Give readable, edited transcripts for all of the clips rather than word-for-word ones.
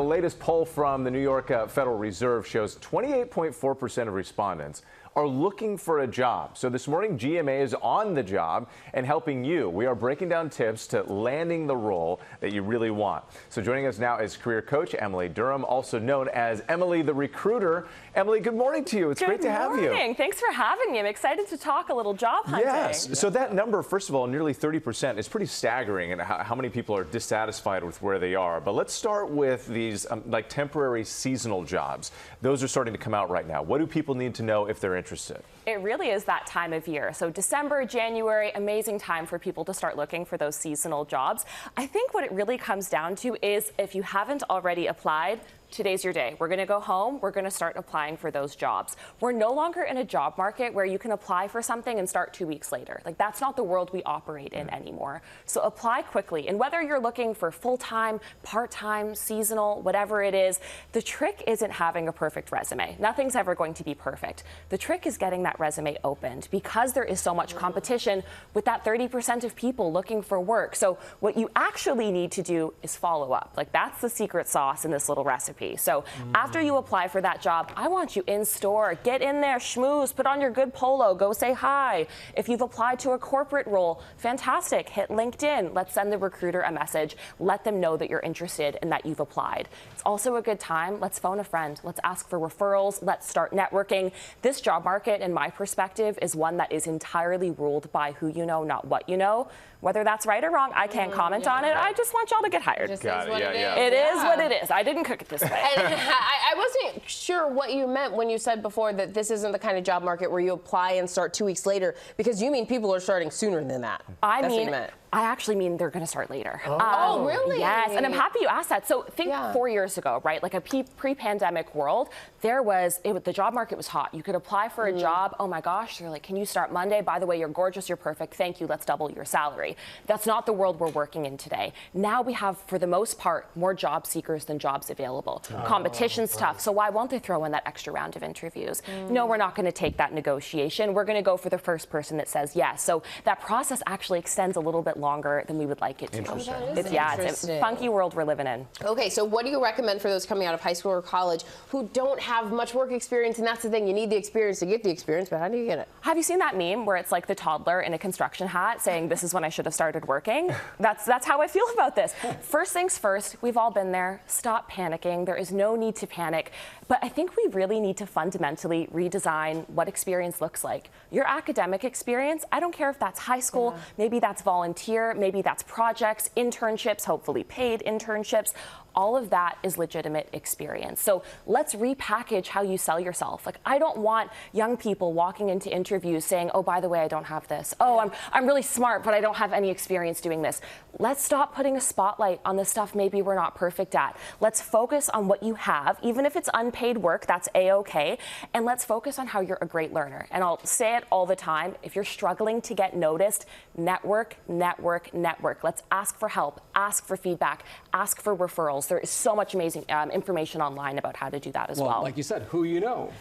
The latest poll from the New York Federal Reserve shows 28.4% of respondents are looking for a job. So this morning, GMA is on the job and helping you. We are breaking down tips to landing the role that you really want. So joining us now is career coach Emily Durham, also known as Emily the Recruiter. Emily, good morning to you. It's great to have you. Good morning. Thanks for having me. I'm excited to talk a little job hunting. Yes. So that number, first of all, nearly 30% is pretty staggering, and how many people are dissatisfied with where they are. But let's start with these like temporary seasonal jobs. Those are starting to come out right now. What do people need to know if they're interested? It really is that time of year. So December, January, amazing time for people to start looking for those seasonal jobs. I think what it really comes down to is if you haven't already applied, today's your day. We're going to go home. We're going to start applying for those jobs. We're no longer in a job market where you can apply for something and start 2 weeks later. Like, that's not the world we operate in anymore. So apply quickly. And whether you're looking for full-time, part-time, seasonal, whatever it is, the trick isn't having a perfect resume. Nothing's ever going to be perfect. The trick is getting that resume opened because there is so much competition with that 30% of people looking for work. So what you actually need to do is follow up. Like, that's the secret sauce in this little recipe. So after you apply for that job, I want you in store. Get in there, schmooze, put on your good polo, go say hi. If you've applied to a corporate role, fantastic. Hit LinkedIn. Let's send the recruiter a message. Let them know that you're interested and that you've applied. It's also a good time. Let's phone a friend. Let's ask for referrals. Let's start networking. This job market, in my perspective, is one that is entirely ruled by who you know, not what you know. Whether that's right or wrong, I can't comment on it. I just want y'all to get hired. It is what it is. I didn't cook it this way. And I wasn't sure what you meant when you said before that this isn't the kind of job market where you apply and start 2 weeks later, because you mean people are starting sooner than that. I actually mean they're going to start later. Oh, really? Yes, and I'm happy you asked that. So think 4 years ago, right? Like a pre-pandemic world, the job market was hot. You could apply for a job. Oh my gosh, they're like, can you start Monday? By the way, you're gorgeous, you're perfect. Thank you. Let's double your salary. That's not the world we're working in today. Now we have, for the most part, more job seekers than jobs available. Competition's tough, so why won't they throw in that extra round of interviews? No, we're not going to take that negotiation. We're going to go for the first person that says yes. So that process actually extends a little bit longer than we would like it to. Interesting. It's a funky world we're living in. Okay, so what do you recommend for those coming out of high school or college who don't have much work experience? And that's the thing, you need the experience to get the experience, but how do you get it? Have you seen that meme where it's like the toddler in a construction hat saying, this is when I should have started working? That's how I feel about this. First things first, we've all been there. Stop panicking. There is no need to panic. But I think we really need to fundamentally redesign what experience looks like. Your academic experience, I don't care if that's high school, maybe that's volunteer, maybe that's projects, internships, hopefully paid internships. All of that is legitimate experience. So let's repackage how you sell yourself. Like, I don't want young people walking into interviews saying, oh, by the way, I don't have this. Oh, I'm really smart, but I don't have any experience doing this. Let's stop putting a spotlight on the stuff maybe we're not perfect at. Let's focus on what you have, even if it's unpaid work, that's A-okay. And let's focus on how you're a great learner. And I'll say it all the time. If you're struggling to get noticed, network, network, network. Let's ask for help, ask for feedback, ask for referrals. There is so much amazing information online about how to do that as well. Like you said, who you know.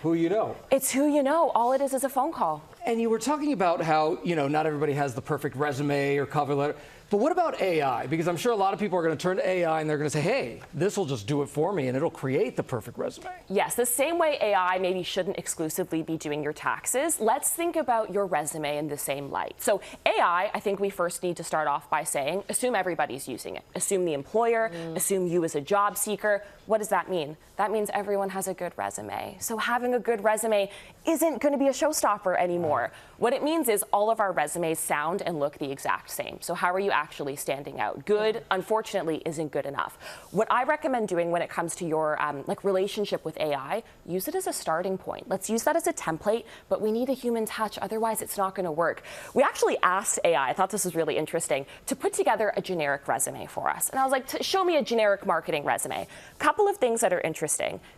It's who you know. All it is a phone call. And you were talking about how, not everybody has the perfect resume or cover letter. But what about AI? Because I'm sure a lot of people are going to turn to AI and they're going to say, hey, this will just do it for me and it'll create the perfect resume. Yes, the same way AI maybe shouldn't exclusively be doing your taxes, let's think about your resume in the same light. So AI, I think we first need to start off by saying, assume everybody's using it. Assume the employer, assume you as a job seeker. What does that mean? That means everyone has a good resume. So having a good resume isn't going to be a showstopper anymore. What it means is all of our resumes sound and look the exact same. So how are you actually standing out? Good, unfortunately, isn't good enough. What I recommend doing when it comes to your relationship with AI, use it as a starting point. Let's use that as a template, but we need a human touch. Otherwise, it's not going to work. We actually asked AI, I thought this was really interesting, to put together a generic resume for us. And I was like, show me a generic marketing resume. A couple of things that are interesting.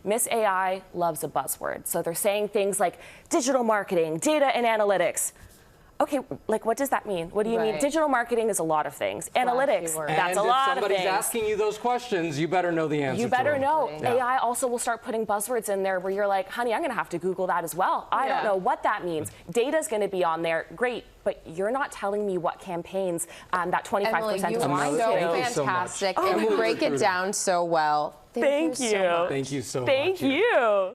Miss AI loves a buzzword. So they're saying things like digital marketing, data and analytics. Okay, like what does that mean? What do you mean? Digital marketing is a lot of things. Analytics, that's a lot of things. And if somebody's asking you those questions, you better know the answer. You better know. Yeah. AI also will start putting buzzwords in there where you're like, honey, I'm going to have to Google that as well. I don't know what that means. Data's going to be on there. Great. But you're not telling me what campaigns that 25% Emily, is you aligned are to. so fantastic, and you break it down so well. Thank you. so much. Thank you so much. Thank you.